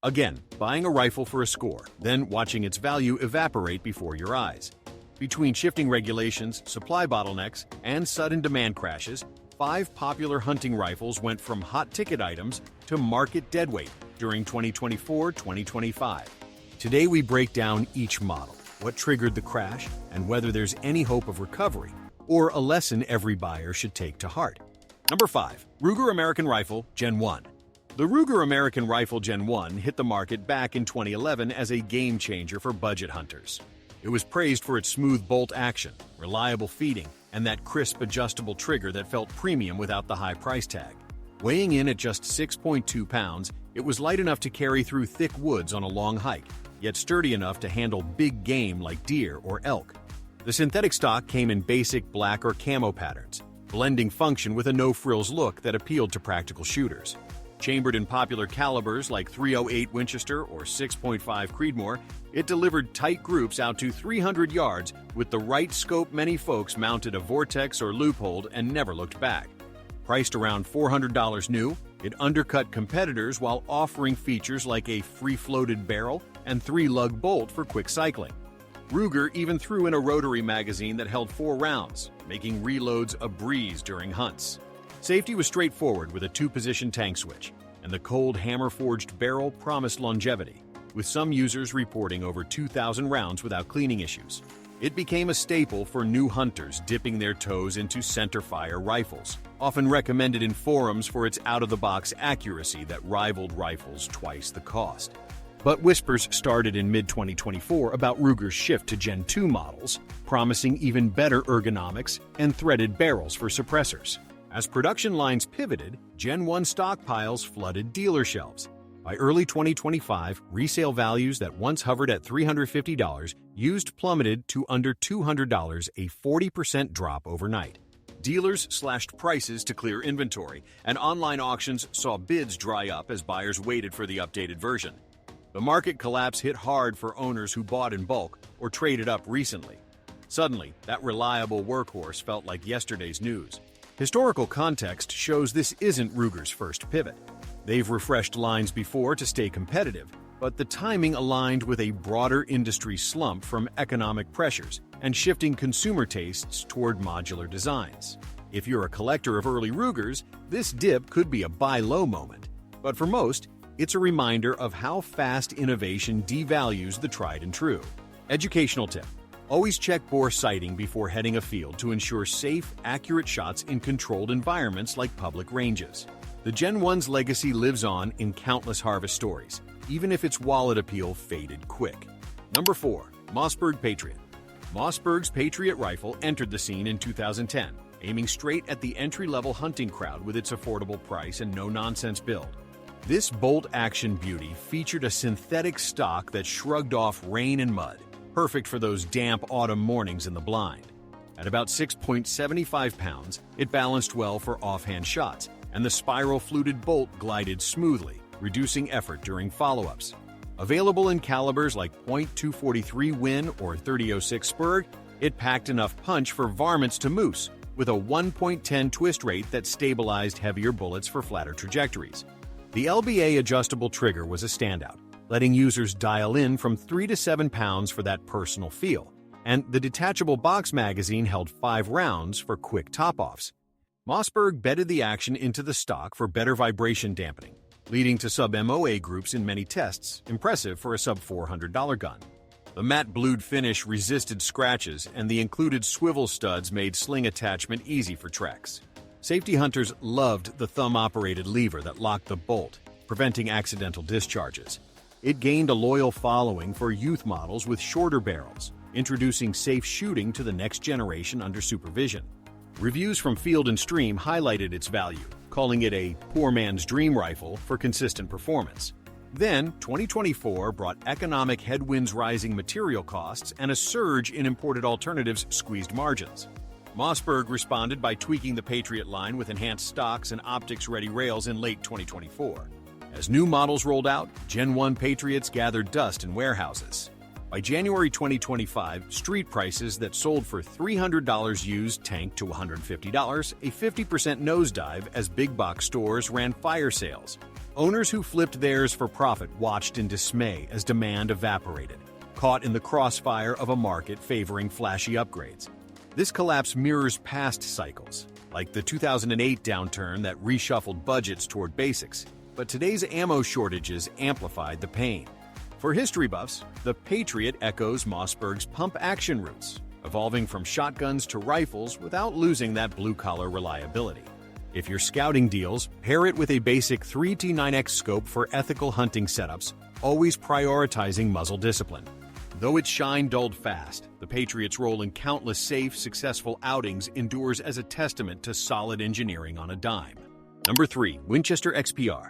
Again, buying a rifle for a score, then watching its value evaporate before your eyes. Between shifting regulations, supply bottlenecks, and sudden demand crashes, 5 popular hunting rifles went from hot-ticket items to market deadweight during 2024-2025. Today we break down each model, what triggered the crash, and whether there's any hope of recovery, or a lesson every buyer should take to heart. Number 5. Ruger American Rifle Gen 1. The Ruger American Rifle Gen 1 hit the market back in 2011 as a game-changer for budget hunters. It was praised for its smooth bolt action, reliable feeding, and that crisp adjustable trigger that felt premium without the high price tag. Weighing in at just 6.2 pounds, it was light enough to carry through thick woods on a long hike, yet sturdy enough to handle big game like deer or elk. The synthetic stock came in basic black or camo patterns, blending function with a no-frills look that appealed to practical shooters. Chambered in popular calibers like .308 Winchester or 6.5 Creedmoor, it delivered tight groups out to 300 yards. With the right scope, many folks mounted a Vortex or Loophole and never looked back. Priced around $400 new, it undercut competitors while offering features like a free-floated barrel and 3-lug bolt for quick cycling. Ruger even threw in a rotary magazine that held 4 rounds, making reloads a breeze during hunts. Safety was straightforward with a 2-position tank switch, and the cold hammer-forged barrel promised longevity, with some users reporting over 2,000 rounds without cleaning issues. It became a staple for new hunters dipping their toes into centerfire rifles, often recommended in forums for its out-of-the-box accuracy that rivaled rifles twice the cost. But whispers started in mid-2024 about Ruger's shift to Gen 2 models, promising even better ergonomics and threaded barrels for suppressors. As production lines pivoted, Gen 1 stockpiles flooded dealer shelves. By early 2025, resale values that once hovered at $350 used plummeted to under $200, a 40% drop overnight. Dealers slashed prices to clear inventory, and online auctions saw bids dry up as buyers waited for the updated version. The market collapse hit hard for owners who bought in bulk or traded up recently. Suddenly, that reliable workhorse felt like yesterday's news. Historical context shows this isn't Ruger's first pivot. They've refreshed lines before to stay competitive, but the timing aligned with a broader industry slump from economic pressures and shifting consumer tastes toward modular designs. If you're a collector of early Rugers, this dip could be a buy low moment. But for most, it's a reminder of how fast innovation devalues the tried and true. Educational tip: always check bore sighting before heading afield to ensure safe, accurate shots in controlled environments like public ranges. The Gen 1's legacy lives on in countless harvest stories, even if its wallet appeal faded quick. Number 4. Mossberg Patriot. Mossberg's Patriot rifle entered the scene in 2010, aiming straight at the entry-level hunting crowd with its affordable price and no-nonsense build. This bolt-action beauty featured a synthetic stock that shrugged off rain and mud, perfect for those damp autumn mornings in the blind. At about 6.75 pounds, it balanced well for offhand shots, and the spiral-fluted bolt glided smoothly, reducing effort during follow-ups. Available in calibers like .243 Win or .3006 Spurg, it packed enough punch for varmints to moose, with a 1.10 twist rate that stabilized heavier bullets for flatter trajectories. The LBA adjustable trigger was a standout, letting users dial in from 3 to 7 pounds for that personal feel, and the detachable box magazine held 5 rounds for quick top-offs. Mossberg bedded the action into the stock for better vibration dampening, leading to sub-MOA groups in many tests, impressive for a sub-$400 gun. The matte blued finish resisted scratches, and the included swivel studs made sling attachment easy for treks. Safety hunters loved the thumb-operated lever that locked the bolt, preventing accidental discharges. It gained a loyal following for youth models with shorter barrels, introducing safe shooting to the next generation under supervision. Reviews from Field & Stream highlighted its value, calling it a poor man's dream rifle for consistent performance. Then, 2024 brought economic headwinds, rising material costs, and a surge in imported alternatives squeezed margins. Mossberg responded by tweaking the Patriot line with enhanced stocks and optics-ready rails in late 2024. As new models rolled out, Gen 1 Patriots gathered dust in warehouses. By January 2025, street prices that sold for $300 used tanked to $150, a 50% nosedive as big box stores ran fire sales. Owners who flipped theirs for profit watched in dismay as demand evaporated, caught in the crossfire of a market favoring flashy upgrades. This collapse mirrors past cycles, like the 2008 downturn that reshuffled budgets toward basics, but today's ammo shortages amplified the pain. For history buffs, the Patriot echoes Mossberg's pump-action roots, evolving from shotguns to rifles without losing that blue-collar reliability. If you're scouting deals, pair it with a basic 3T9X scope for ethical hunting setups, always prioritizing muzzle discipline. Though its shine dulled fast, the Patriot's role in countless safe, successful outings endures as a testament to solid engineering on a dime. Number 3. Winchester XPR.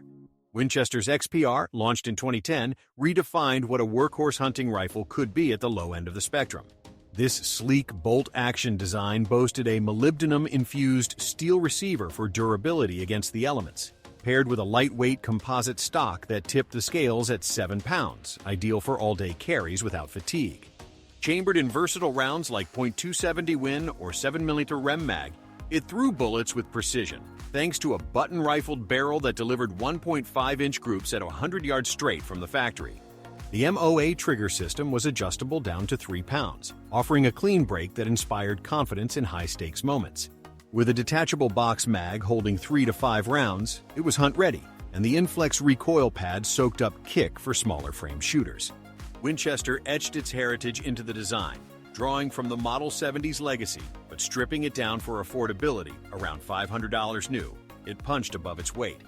Winchester's XPR, launched in 2010, redefined what a workhorse hunting rifle could be at the low end of the spectrum. This sleek bolt-action design boasted a molybdenum-infused steel receiver for durability against the elements, paired with a lightweight composite stock that tipped the scales at 7 pounds, ideal for all-day carries without fatigue. Chambered in versatile rounds like .270 Win or 7mm Rem Mag, it threw bullets with precision, thanks to a button-rifled barrel that delivered 1.5-inch groups at 100 yards straight from the factory. The MOA trigger system was adjustable down to 3 pounds, offering a clean break that inspired confidence in high-stakes moments. With a detachable box mag holding 3 to 5 rounds, it was hunt-ready, and the Inflex recoil pad soaked up kick for smaller frame shooters. Winchester etched its heritage into the design, drawing from the Model 70's legacy, but stripping it down for affordability, around $500 new. It punched above its weight.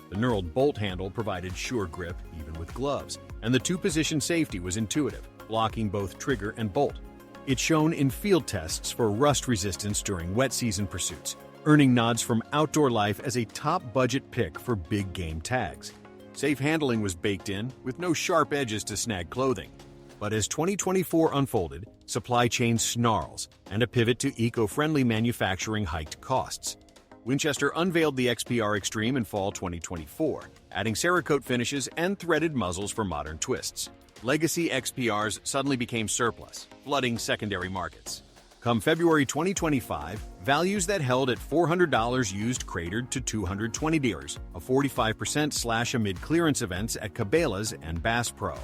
The knurled bolt handle provided sure grip, even with gloves, and the two-position safety was intuitive, blocking both trigger and bolt. It shone in field tests for rust resistance during wet season pursuits, earning nods from Outdoor Life as a top-budget pick for big game tags. Safe handling was baked in, with no sharp edges to snag clothing. But as 2024 unfolded, supply chain snarls, and a pivot to eco-friendly manufacturing hiked costs. Winchester unveiled the XPR Extreme in fall 2024, adding Cerakote finishes and threaded muzzles for modern twists. Legacy XPRs suddenly became surplus, flooding secondary markets. Come February 2025, values that held at $400 used cratered to $220, a 45% slash amid clearance events at Cabela's and Bass Pro.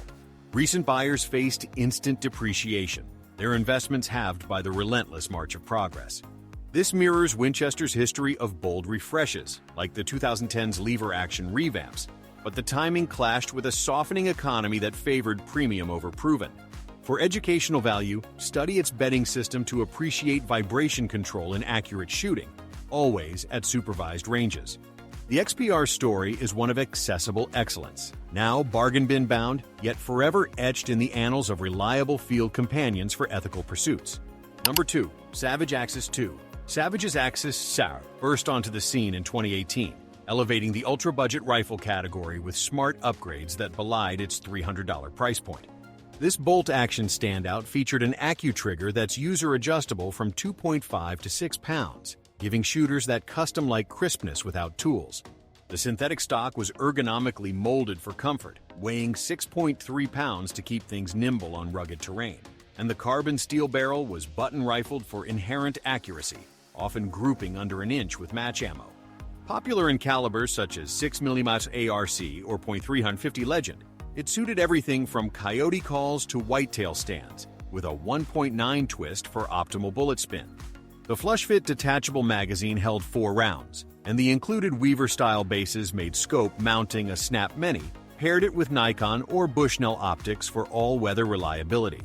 Recent buyers faced instant depreciation, their investments halved by the relentless march of progress. This mirrors Winchester's history of bold refreshes, like the 2010's lever-action revamps, but the timing clashed with a softening economy that favored premium over proven. For educational value, study its bedding system to appreciate vibration control and accurate shooting, always at supervised ranges. The XPR story is one of accessible excellence, now bargain bin bound, yet forever etched in the annals of reliable field companions for ethical pursuits. Number 2. Savage Axis II. Savage's Axis SAR burst onto the scene in 2018, elevating the ultra-budget rifle category with smart upgrades that belied its $300 price point. This bolt-action standout featured an AccuTrigger that's user-adjustable from 2.5 to 6 pounds, giving shooters that custom-like crispness without tools. The synthetic stock was ergonomically molded for comfort, weighing 6.3 pounds to keep things nimble on rugged terrain. And the carbon steel barrel was button-rifled for inherent accuracy, often grouping under an inch with match ammo. Popular in calibers such as 6mm ARC or .350 Legend, it suited everything from coyote calls to whitetail stands, with a 1.9 twist for optimal bullet spin. The flush-fit detachable magazine held 4 rounds, and the included Weaver-style bases made scope mounting a Snap Mini, paired it with Nikon or Bushnell optics for all-weather reliability.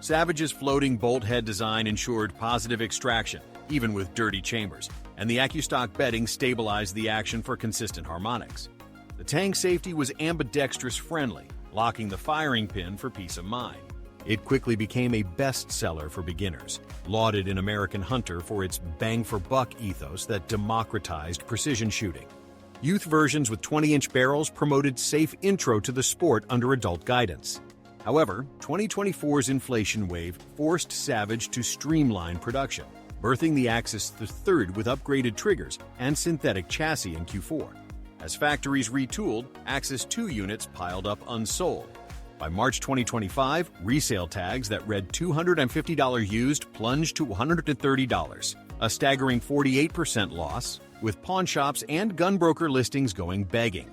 Savage's floating bolt head design ensured positive extraction, even with dirty chambers, and the AccuStock bedding stabilized the action for consistent harmonics. The tang safety was ambidextrous-friendly, locking the firing pin for peace of mind. It quickly became a bestseller for beginners, lauded in American Hunter for its bang-for-buck ethos that democratized precision shooting. Youth versions with 20-inch barrels promoted safe intro to the sport under adult guidance. However, 2024's inflation wave forced Savage to streamline production, birthing the Axis III with upgraded triggers and synthetic chassis in Q4. As factories retooled, Axis II units piled up unsold. By March 2025, resale tags that read $250 used plunged to $130, a staggering 48% loss, with pawn shops and gun broker listings going begging.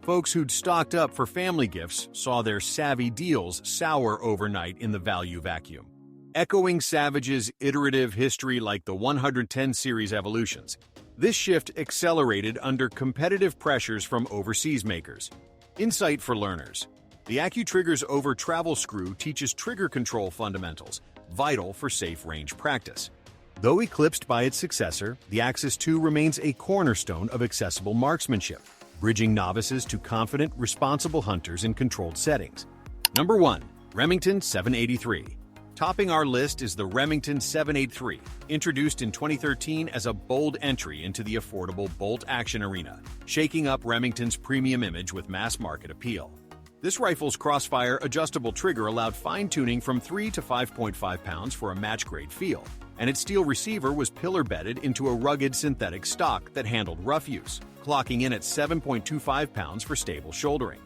Folks who'd stocked up for family gifts saw their savvy deals sour overnight in the value vacuum. Echoing Savage's iterative history like the 110 series evolutions, this shift accelerated under competitive pressures from overseas makers. Insight for learners. The AccuTrigger's over-travel screw teaches trigger control fundamentals, vital for safe range practice. Though eclipsed by its successor, the Axis II remains a cornerstone of accessible marksmanship, bridging novices to confident, responsible hunters in controlled settings. Number 1. Remington 783. Topping our list is the Remington 783, introduced in 2013 as a bold entry into the affordable bolt-action arena, shaking up Remington's premium image with mass-market appeal. This rifle's crossfire adjustable trigger allowed fine-tuning from 3 to 5.5 pounds for a match-grade feel, and its steel receiver was pillar-bedded into a rugged synthetic stock that handled rough use, clocking in at 7.25 pounds for stable shouldering.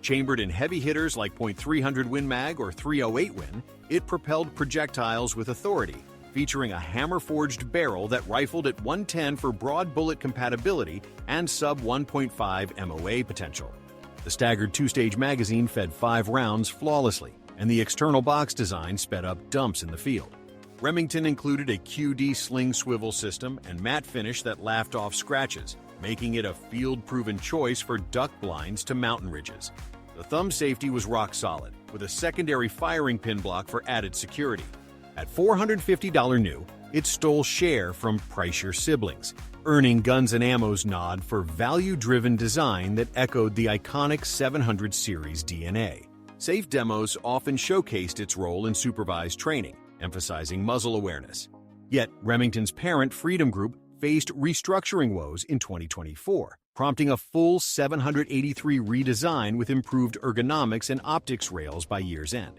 Chambered in heavy hitters like .300 Win Mag or .308 Win, it propelled projectiles with authority, featuring a hammer-forged barrel that rifled at 110 for broad bullet compatibility and sub-1.5 MOA potential. The staggered two-stage magazine fed 5 rounds flawlessly, and the external box design sped up dumps in the field. Remington included a QD sling swivel system and matte finish that laughed off scratches, making it a field-proven choice for duck blinds to mountain ridges. The thumb safety was rock solid, with a secondary firing pin block for added security. At $450 new, it stole share from Price Your siblings, earning Guns & Ammo's nod for value-driven design that echoed the iconic 700 series DNA. Safe demos often showcased its role in supervised training, emphasizing muzzle awareness. Yet, Remington's parent Freedom Group faced restructuring woes in 2024, prompting a full 783 redesign with improved ergonomics and optics rails by year's end.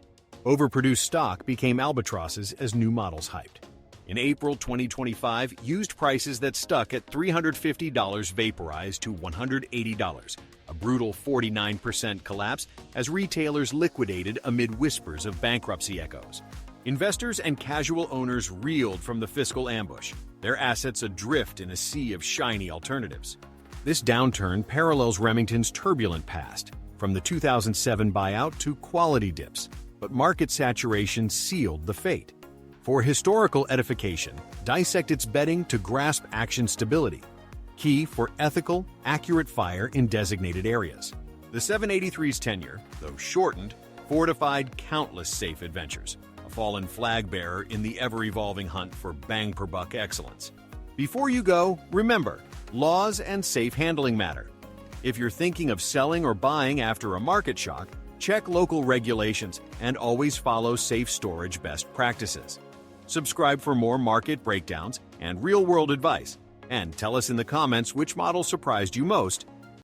Overproduced stock became albatrosses as new models hyped. In April 2025, used prices that stuck at $350 vaporized to $180, a brutal 49% collapse as retailers liquidated amid whispers of bankruptcy echoes. Investors and casual owners reeled from the fiscal ambush, their assets adrift in a sea of shiny alternatives. This downturn parallels Remington's turbulent past, from the 2007 buyout to quality dips, but market saturation sealed the fate. For historical edification, dissect its bedding to grasp action stability, key for ethical, accurate fire in designated areas. The 783's tenure, though shortened, fortified countless safe adventures, a fallen flag bearer in the ever-evolving hunt for bang-per-buck excellence. Before you go, remember, laws and safe handling matter. If you're thinking of selling or buying after a market shock, check local regulations and always follow safe storage best practices. Subscribe for more market breakdowns and real-world advice, and tell us in the comments which model surprised you most